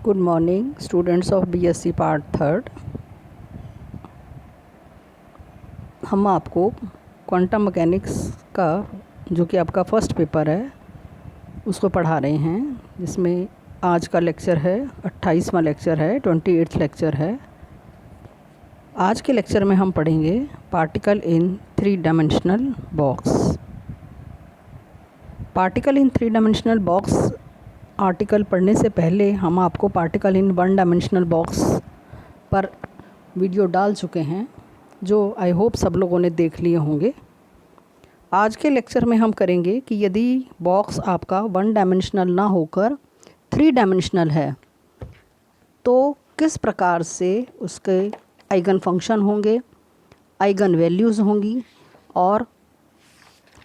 Good morning students of BSc part third. हम आपको quantum mechanics का जो कि आपका फर्स्ट पेपर है उसको पढ़ा रहे हैं, जिसमें आज का लेक्चर है 28वां लेक्चर है, 28th लेक्चर है। आज के लेक्चर में हम पढ़ेंगे particle in 3 dimensional box. Particle in 3 dimensional box article पढ़ने से पहले हम आपको पार्टिकल इन 1 डायमेंशनल बॉक्स पर वीडियो डाल चुके हैं, जो आई होप सब लोगों ने देख लिए होंगे। आज के लेक्चर में हम करेंगे कि यदि बॉक्स आपका 1 डायमेंशनल ना होकर 3 डायमेंशनल है तो किस प्रकार से उसके आइगन फंक्शन होंगे, आइगन वैल्यूज़ होंगी, और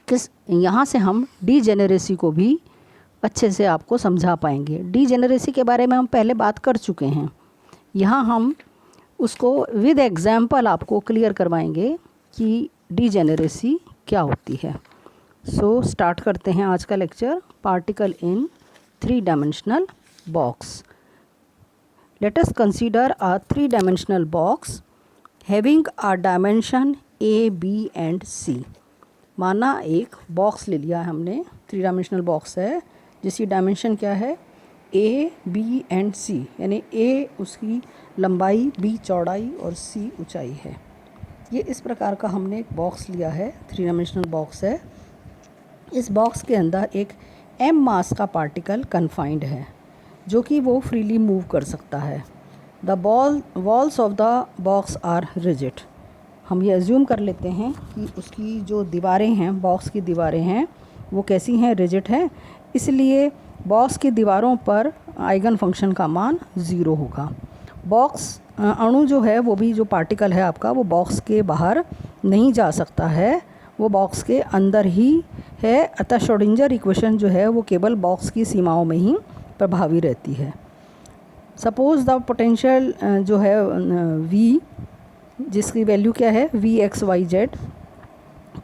किस यहाँ से हम डीजेनेरेसी को भी अच्छे से आपको समझा पाएंगे। डीजेनेरेसी के बारे में हम पहले बात कर चुके हैं, यहाँ हम उसको विद एग्जाम्पल आपको क्लियर करवाएंगे कि डीजेनेरेसी क्या होती है। सो स्टार्ट करते हैं आज का lecture, particle in 3 dimensional box. Let us consider a 3 dimensional box having a dimension A, B and C। माना एक बॉक्स ले लिया हमने, 3 डायमेंशनल बॉक्स है जिसकी डायमेंशन क्या है A, B एंड C, यानी A उसकी लंबाई, B चौड़ाई और C ऊंचाई है। ये इस प्रकार का हमने एक बॉक्स लिया है, 3 डायमेंशनल बॉक्स है। इस बॉक्स के अंदर एक m मास का पार्टिकल कन्फाइंड है जो कि वो फ्रीली मूव कर सकता है। The walls of the box are rigid. हम ये एज्यूम कर लेते हैं कि उसकी जो दीवारें हैं, बॉक्स की दीवारें हैं, वो कैसी हैं, रिजिड हैं। इसलिए बॉक्स की दीवारों पर आइगन फंक्शन का मान 0 होगा। बॉक्स अणु जो है, वो भी जो पार्टिकल है आपका, वो बॉक्स के बाहर नहीं जा सकता है, वो बॉक्स के अंदर ही है। अतः श्रोडिंगर इक्वेशन जो है वो केवल बॉक्स की सीमाओं में ही प्रभावी रहती है। सपोज़ द पोटेंशियल जो है V, जिसकी वैल्यू क्या है Vx, YZ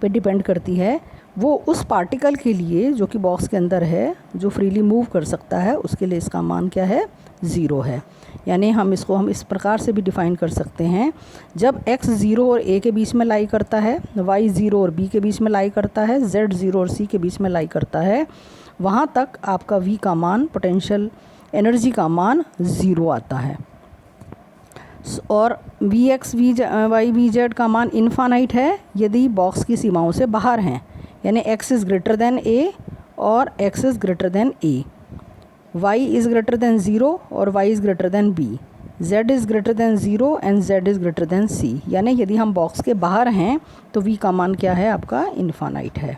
पे डिपेंड करती है, वो उस पार्टिकल के लिए जो कि बॉक्स के अंदर है, जो फ्रीली मूव कर सकता है, उसके लिए इसका मान क्या है, 0 है। यानी हम इस प्रकार से भी डिफ़ाइन कर सकते हैं, जब x 0 और a के बीच में लाई करता है, y 0 और b के बीच में लाई करता है, z 0 और c के बीच में लाई करता है, वहाँ तक आपका v का मान, पोटेंशियल एनर्जी का मान 0 आता है। और Vx, Vy, Vz का मान इन्फानाइट है यदि बॉक्स की सीमाओं से बाहर हैं, यानी x is greater than a और x is greater than a, y is greater than 0 और y is greater than b, z is greater than 0 and z is greater than c। यानी यदि हम बॉक्स के बाहर हैं तो v का मान क्या है आपका, इन्फानाइट है।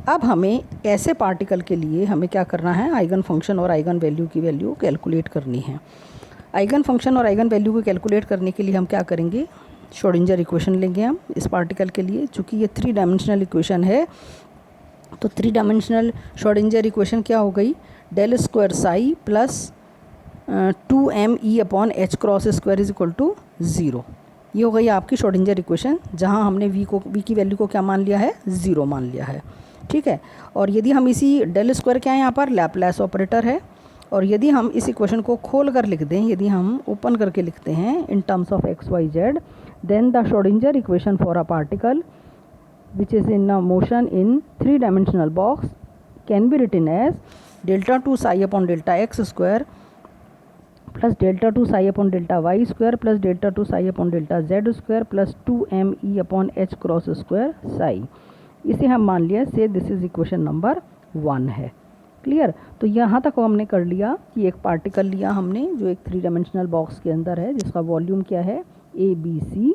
अब हमें ऐसे पार्टिकल के लिए हमें क्या करना है, आइगन फंक्शन और आइगन वैल्यू की वैल्यू कैलकुलेट करनी है। आइगन फंक्शन और आइगन वैल्यू को कैलकुलेट करने के लिए हम क्या करेंगे, श्रोडिंगर इक्वेशन लेंगे हम इस पार्टिकल के लिए। चूँकि ये 3 डायमेंशनल इक्वेशन है, तो 3 डायमेंशनल श्रोडिंगर इक्वेशन क्या हो गई, del square psi plus 2me upon h cross square is equal to 0। ये हो गई आपकी श्रोडिंगर इक्वेशन, जहाँ हमने v की वैल्यू को क्या मान लिया है, 0 मान लिया है। ठीक है। और यदि हम इसी डेल स्क्वायर क्या है, यहाँ पर लैपलेस ऑपरेटर है, और यदि हम इस इक्वेशन को खोल कर लिख दें, यदि हम ओपन करके लिखते हैं in terms of x, y, z, then the Schrodinger equation for a particle which is in a motion in 3 dimensional box can be written as delta 2 psi upon delta x square plus delta 2 psi upon delta y square plus delta 2 psi upon delta z square plus 2me upon h cross square psi। इसे हम मान लिया से this is equation number 1 है। Clear. तो यहाँ तक हमने कर लिया कि एक पार्टिकल लिया हमने जो एक 3 डायमेंशनल बॉक्स के अंदर है, जिसका वॉल्यूम क्या है A, B, C,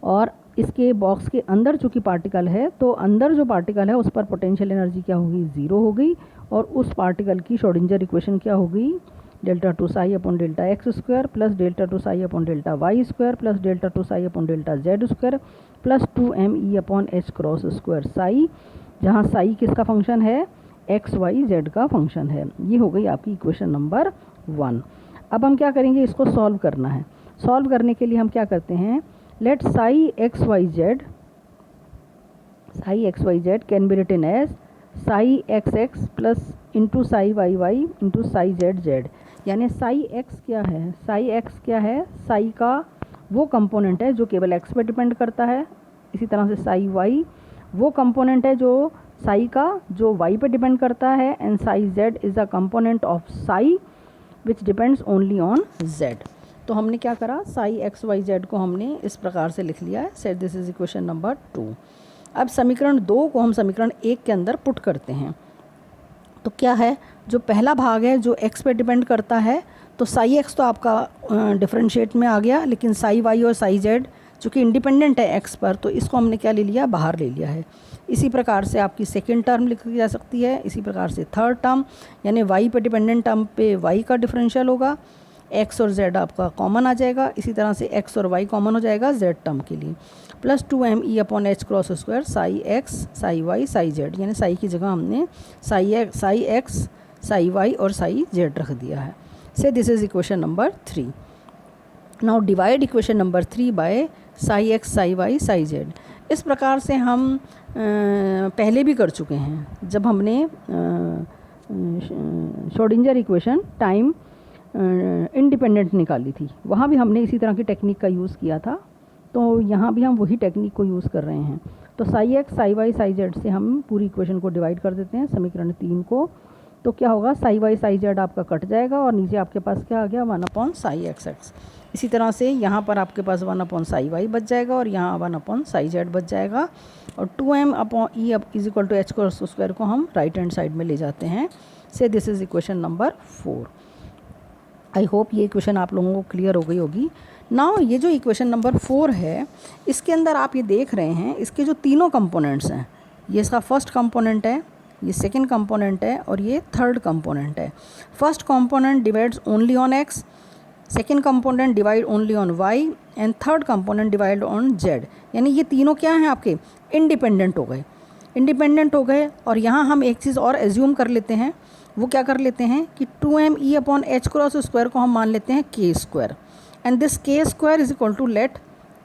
और इसके बॉक्स के अंदर चूँकि पार्टिकल है, तो अंदर जो पार्टिकल है उस पर पोटेंशियल एनर्जी क्या होगी, 0 हो गई, और उस पार्टिकल की श्रोडिंगर इक्वेशन क्या हो गई, delta 2 psi upon delta x square plus delta 2 psi upon delta Y square plus delta 2 psi upon delta Z square plus 2me upon H cross square psi, जहाँ साई किसका function है, X Y Z का function है। ये हो गई आपकी equation number 1। अब हम क्या करेंगे, इसको सॉल्व करना है। सॉल्व करने के लिए हम क्या करते हैं, let psi X Y Z can be written as psi X X plus into psi Y Y into psi Z Z. यानी साई एक्स क्या है, साई एक्स क्या है, साई का वो कंपोनेंट है जो केवल एक्स पे डिपेंड करता है। इसी तरह से साई वाई वो कंपोनेंट है जो साई का जो वाई पे डिपेंड करता है। And Sai Z is a component of Sai which depends only on Z. तो हमने क्या करा, साई एक्स वाई जेड को हमने इस प्रकार से लिख लिया है। Set this is equation number 2। अब समीकरण 2 को हम समीकरण 1 के अंदर पुट करते हैं। तो क्या है, जो पहला भाग है जो x पे डिपेंड करता है, तो साई एक्स तो आपका डिफरेंशिएट में आ गया, लेकिन साई वाई और साई जेड चूँकि इंडिपेंडेंट है x पर, तो इसको हमने क्या ले लिया, बाहर ले लिया है। इसी प्रकार से आपकी सेकेंड टर्म लिखी जा सकती है। इसी प्रकार से थर्ड टर्म यानी y पे डिपेंडेंट टर्म पे y का डिफरेंशियल होगा, x और z आपका कॉमन आ जाएगा। इसी तरह से x और y कॉमन हो जाएगा z टर्म के लिए, plus 2me upon h cross square Sai x psi y psi z, यानी साई की जगह हमने साई x साई y और साई z रख दिया है। So this is equation number 3। Now divide equation number 3 by psi x psi y psi z। इस प्रकार से हम पहले भी कर चुके हैं जब हमने श्रोडिंगर इक्वेशन टाइम इंडिपेंडेंट निकाली थी, वहाँ भी हमने इसी तरह की टेक्निक का यूज़ किया था। तो यहाँ भी हम वही टेक्निक को यूज़ कर रहे हैं। तो psi x psi Y psi Z से हम पूरी इक्वेशन को डिवाइड कर देते हैं समीकरण 3 को। तो क्या होगा, साई वाई साई जेड आपका कट जाएगा और नीचे आपके पास क्या आ गया, 1 अपॉन साई एक्स एक्स। इसी तरह से यहाँ पर आपके पास 1 अपॉन साई वाई बच जाएगा और यहाँ 1 अपॉन साई जेड बच जाएगा। और 2m upon E is equal to H cross square को हम राइट हैंड साइड में ले जाते हैं। से this is equation number 4। I hope ये इक्वेशन आप लोगों को क्लियर हो गई होगी। नाउ ये जो इक्वेशन नंबर 4 है, इसके अंदर आप ये देख रहे हैं इसके जो तीनों कंपोनेंट्स हैं, ये इसका फर्स्ट कंपोनेंट है, ये सेकंड कंपोनेंट है और ये थर्ड कंपोनेंट है। First component divides only on X, second component divide only on Y and third component divide on Z. यानी ये तीनों क्या हैं आपके, इंडिपेंडेंट हो गए, इंडिपेंडेंट हो गए। और यहाँ हम एक चीज़ और एज्यूम कर लेते हैं, वो क्या कर लेते हैं कि 2me upon H cross square को हम मान लेते हैं k square, and this k square is equal to let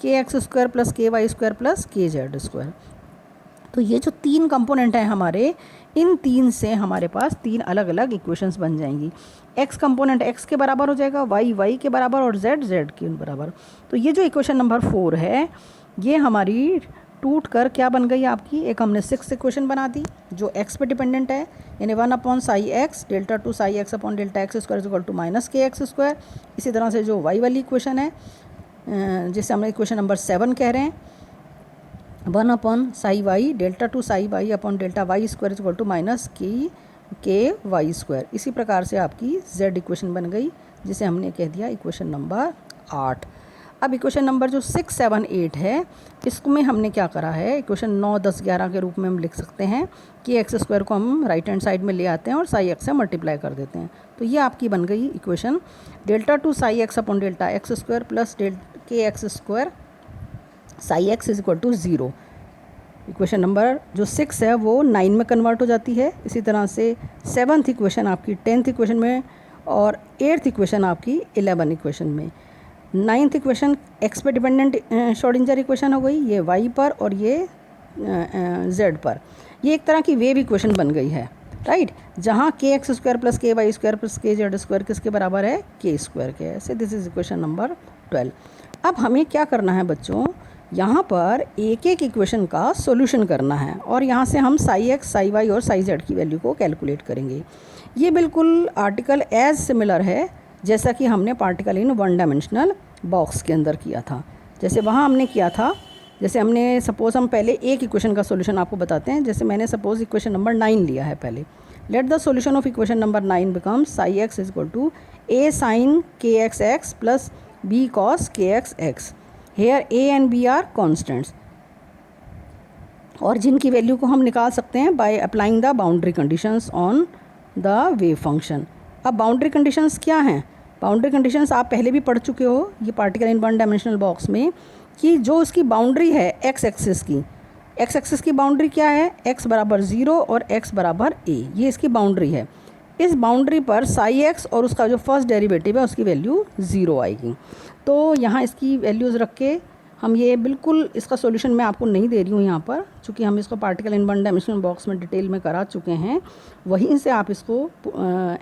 kx square plus ky square plus kz square. तो ये जो तीन कंपोनेंट हैं हमारे, इन तीन से हमारे पास तीन अलग अलग इक्वेशंस बन जाएंगी। x कंपोनेंट x के बराबर हो जाएगा, y के बराबर और z के बराबर। तो ये जो इक्वेशन नंबर 4 है, ये हमारी टूट कर क्या बन गई आपकी, एक हमने 6th इक्वेशन बना दी जो x पे डिपेंडेंट है, यानी 1 upon psi X delta 2 psi x upon delta x square is equal to minus K x square. इसी तरह से जो y वाली इक्वेशन है, जिसे हम इक्वेशन नंबर 7 कह रहे हैं, 1 upon psi Y delta 2 psi Y upon delta Y square is equal to minus K Y square. इसी प्रकार से आपकी z इक्वेशन बन गई, जिसे हमने कह दिया इक्वेशन नंबर 8। अब इक्वेशन नंबर जो 6, 7, 8 है, इसमें हमने क्या करा है, इक्वेशन 9, 10, 11 के रूप में हम लिख सकते हैं कि एक्स स्क्वायर को हम राइट हैंड साइड में ले आते हैं और साई एक्स से मल्टीप्लाई कर देते हैं। तो ये आपकी बन गई equation delta 2 psi x upon delta x square plus k x square psi x is equal to 0। Equation number जो 6 है वो 9 में कन्वर्ट हो जाती है। इसी तरह से 7th इक्वेशन आपकी 10th इक्वेशन में और 8th इक्वेशन आपकी 11 इक्वेशन में। 9th इक्वेशन x पे डिपेंडेंट श्रोडिंगर इक्वेशन हो गई, ये y पर और ये z पर। ये एक तरह की वेव इक्वेशन बन गई है, राइट, जहाँ के एक्स स्क्वायर प्लस के वाई स्क्वायर प्लस के जेड स्क्वायर किसके बराबर है, के स्क्वायर के। ऐसे दिस इज इक्वेशन नंबर 12। अब हमें क्या करना है बच्चों, यहाँ पर एक एक इक्वेशन का सॉल्यूशन करना है और यहाँ से हम साई एक्स साई वाई और साई जेड की वैल्यू को कैलकुलेट करेंगे। ये बिल्कुल आर्टिकल एज सिमिलर है जैसा कि हमने पार्टिकल इन 1 डायमेंशनल बॉक्स के अंदर किया था। जैसे वहाँ हमने किया था, जैसे हमने सपोज़ हम पहले एक इक्वेशन का सॉल्यूशन आपको बताते हैं। जैसे मैंने सपोज़ इक्वेशन नंबर 9 लिया है पहले। Let the solution of equation number 9 becomes psi x is equal to a sin kx plus b cos kx। Here a and b are constants और जिनकी वैल्यू को हम निकाल सकते हैं by applying the boundary conditions on the wave function. अब boundary conditions क्या हैं, बाउंड्री कंडीशंस आप पहले भी पढ़ चुके हो ये पार्टिकल इन 1 डायमेंशनल बॉक्स में, कि जो उसकी बाउंड्री है एक्स एक्सिस की बाउंड्री क्या है, x बराबर 0 और x बराबर a, ये इसकी बाउंड्री है। इस बाउंड्री पर साई एक्स और उसका जो फर्स्ट डेरिवेटिव है उसकी वैल्यू 0 आएगी। तो यहाँ इसकी वैल्यूज़ रख के हम ये बिल्कुल, इसका सॉल्यूशन मैं आपको नहीं दे रही हूँ यहाँ पर, चूँकि हम इसको पार्टिकल इन 1 डायमेंशनल बॉक्स में डिटेल में करा चुके हैं। वहीं से आप इसको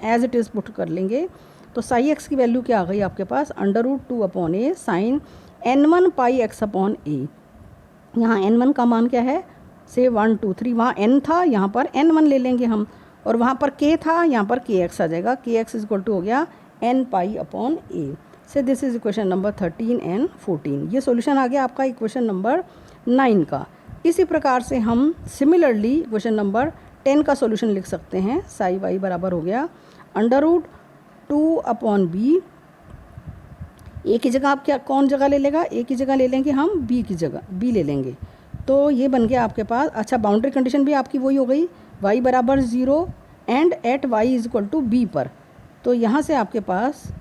एज इट इज़ पुट कर लेंगे तो साई एक्स की वैल्यू क्या आ गई आपके पास, √2/a साइन n1 पाई एक्स अपॉन ए। यहाँ n1 का मान क्या है, से 1 2 3, वहाँ n था, यहाँ पर n1 ले लेंगे हम, और वहाँ पर k था, यहाँ पर kx आ जाएगा। kx इज इक्वल टू हो गया n पाई अपॉन a। से this is equation number 13 and 14। ये सॉल्यूशन आ गया आपका इक्वेशन नंबर 9 का। इसी प्रकार से हम सिमिलरली इक्वेशन नंबर 10 का सॉल्यूशन लिख सकते हैं। साई वाई बराबर हो गया √2/b। ए की जगह आप क्या कौन जगह ले लेगा, ए की जगह ले लेंगे हम बी की जगह, बी ले लेंगे। तो ये बन गया आपके पास। अच्छा, बाउंड्री कंडीशन भी आपकी वही हो गई, y बराबर 0 and at y is equal to B पर। तो यहाँ से आपके पास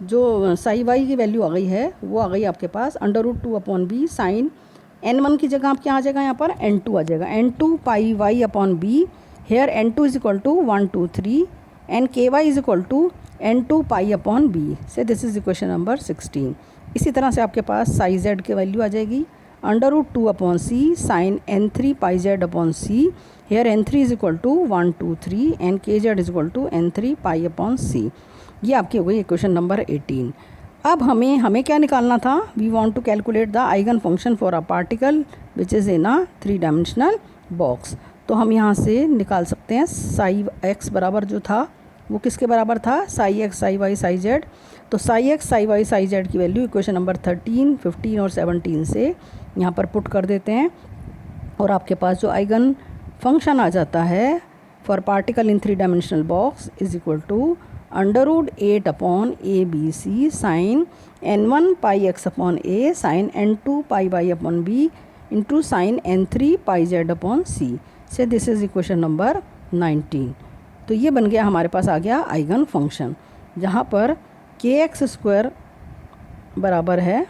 जो साई वाई की वैल्यू आ गई है वो आ गई आपके पास √2/b साइन n1 की जगह आप क्या आ जाएगा, यहाँ पर n2 आ जाएगा, n2 pi y upon b। Here n2 is equal to 1 2 3 and ky is equal to n2 pi upon b। So this is equation number 16। इसी तरह से आपके पास साई z की वैल्यू आ जाएगी √2/c sine n3 pi z upon c। Here n3 is equal to 1 2 3 and kz is equal to n3 pi upon c। ये आपकी हो गई इक्वेशन नंबर 18। अब हमें क्या निकालना था, we want to calculate the eigen function for a particle which is in a 3 dimensional box. तो हम यहाँ से निकाल सकते हैं साई एक्स बराबर जो था वो किसके बराबर था, psi x psi Y psi z. तो psi x psi Y psi z की वैल्यू इक्वेशन नंबर 13 15 और 17 से यहाँ पर पुट कर देते हैं, और आपके पास जो आइगन फंक्शन आ जाता है for particle in 3 dimensional box is equal to √8/abc sine n1 pi x upon a sine n2 pi y upon b into sine n3 pi z upon c। So this is equation number 19। तो ये बन गया हमारे पास आ गया eigen function, जहाँ पर kx² बराबर है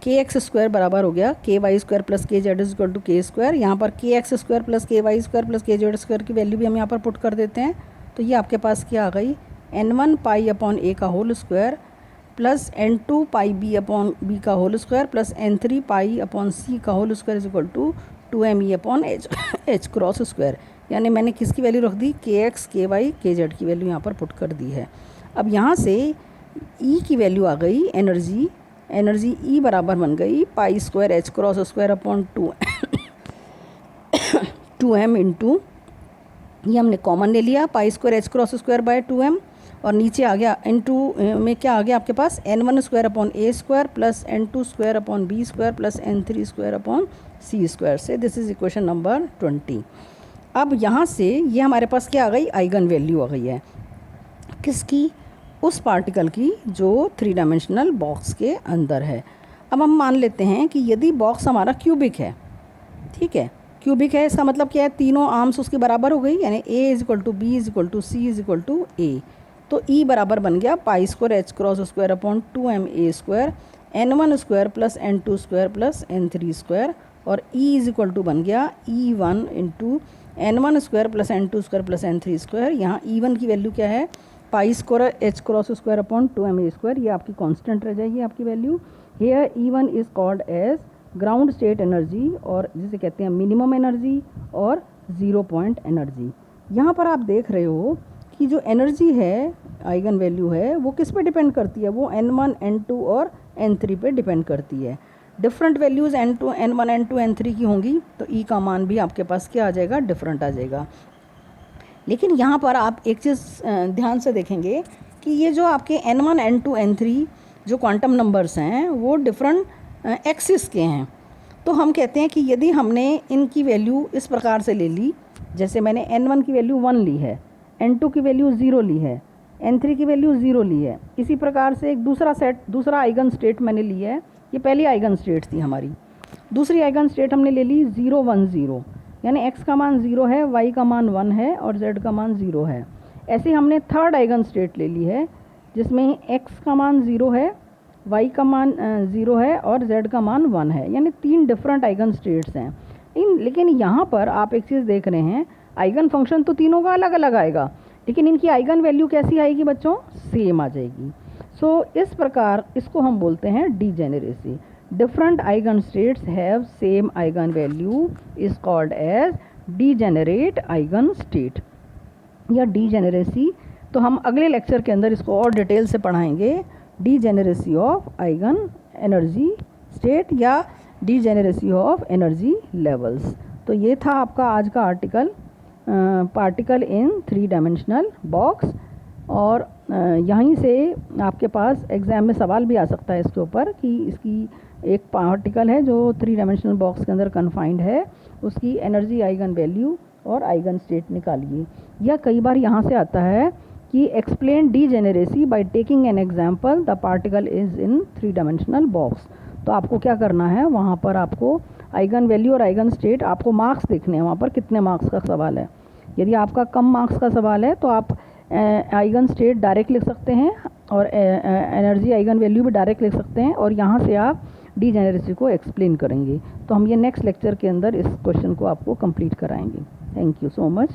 kx² बराबर हो गया ky² plus kz is equal to k²। यहाँ पर kx² plus ky² plus kz² की वैल्यू भी हम यहाँ पर पुट कर देते हैं। तो ये आपके पास क्या आ गई, n1 पाई अपॉन a का whole square plus n2 pi b upon b का whole square plus n3 pi upon c का whole square is equal to 2me upon h cross square. यानी मैंने किसकी वैल्यू रख दी, kx ky kz की value यहाँ पर पुट कर दी है। अब यहाँ से E की वैल्यू आ गई, एनर्जी E बराबर बन गई पाई square h cross square upon 2m into, ये हमने कॉमन ले लिया, पाई square h cross square by 2m, और नीचे आ गया इंटू में क्या आ गया आपके पास n1² upon a² plus n2² upon b² plus n3² upon c²। से दिस इज इक्वेशन नंबर 20। अब यहाँ से ये हमारे पास क्या आ गई, आइगन वैल्यू आ गई है किसकी, उस पार्टिकल की जो 3 डायमेंशनल बॉक्स के अंदर है। अब हम मान लेते हैं कि यदि बॉक्स हमारा क्यूबिक है, ठीक है, क्यूबिक है, इसका मतलब क्या है, तीनों आर्म्स उसके बराबर हो गई, यानी a is equal to b is equal to c is equal to a. तो E बराबर बन गया pi square h cross square upon 2ma² n1² plus n2² plus n3², और E इज इक्वल टू बन गया E1 into n1² plus n2² plus n3²। यहाँ E1 की value क्या है, pi square h cross square upon 2ma², ये आपकी constant रह जाएगी आपकी value. Here E1 is called as ground state energy, और जिसे कहते हैं मिनिमम एनर्जी और 0 पॉइंट एनर्जी। यहाँ पर आप देख रहे हो कि जो एनर्जी है, आइगन वैल्यू है, वो किस पे डिपेंड करती है, वो n1 n2 और n3 पे डिपेंड करती है। Different values n2 n1 n2 n3 की होंगी, तो E का मान भी आपके पास क्या आ जाएगा, डिफरेंट आ जाएगा। लेकिन यहाँ पर आप एक चीज़ ध्यान से देखेंगे कि ये जो आपके n1 n2 n3 जो क्वांटम नंबर्स हैं वो डिफरेंट एक्सिस के हैं। तो हम कहते हैं कि यदि हमने इनकी वैल्यू इस प्रकार से ले ली, जैसे मैंने n1 की वैल्यू 1 ली है, n2 की वैल्यू 0 ली है, n3 की वैल्यू 0 ली है, इसी प्रकार से एक दूसरा आइगन स्टेट मैंने ली है, ये पहली आइगन स्टेट थी हमारी। दूसरी आइगन स्टेट हमने ले ली 0 1 0, यानी x का मान 0 है, y का मान 1 है और z का मान 0 है। ऐसे हमने थर्ड आइगन स्टेट ले ली है जिसमें x का मान 0 है, y का मान 0 है और z का मान 1 है, यानी 3 डिफरेंट आइगन स्टेट्स हैं। लेकिन यहाँ पर आप एक चीज़ देख रहे हैं, आइगन फंक्शन तो तीनों का अलग अलग आएगा, लेकिन इनकी आइगन वैल्यू कैसी आएगी बच्चों, सेम आ जाएगी। सो इस प्रकार इसको हम बोलते हैं degeneracy. Different eigen states have same eigen value is called as degenerate eigen state या डीजेनरेसी, तो हम अगले लेक्चर के अंदर इसको और डिटेल से पढ़ाएंगे। Degeneracy of eigen energy state या डीजेनरेसी ऑफ एनर्जी लेवल्स। तो ये था आपका आज का article, particle in 3 dimensional box. और यहीं से आपके पास एग्ज़ाम में सवाल भी आ सकता है इसके ऊपर कि इसकी एक पार्टिकल है जो 3 डायमेंशनल बॉक्स के अंदर कन्फाइंड है, उसकी एनर्जी आइगन वैल्यू और आइगन स्टेट निकालिए। या कई बार यहाँ से आता है कि explain degeneracy by taking an example the particle is in 3 dimensional box. तो आपको क्या करना है, वहाँ पर आपको आइगन वैल्यू और आइगन स्टेट आपको मार्क्स देखने हैं, वहाँ पर कितने मार्क्स का सवाल है। यदि आपका कम मार्क्स का सवाल है तो आप आइगन स्टेट डायरेक्ट लिख सकते हैं और एनर्जी आइगन वैल्यू भी डायरेक्ट लिख सकते हैं, और यहाँ से आप डीजेनरेसी को एक्सप्लेन करेंगे। तो हम ये नेक्स्ट लेक्चर के अंदर इस क्वेश्चन को आपको कंप्लीट कराएंगे। Thank you so much.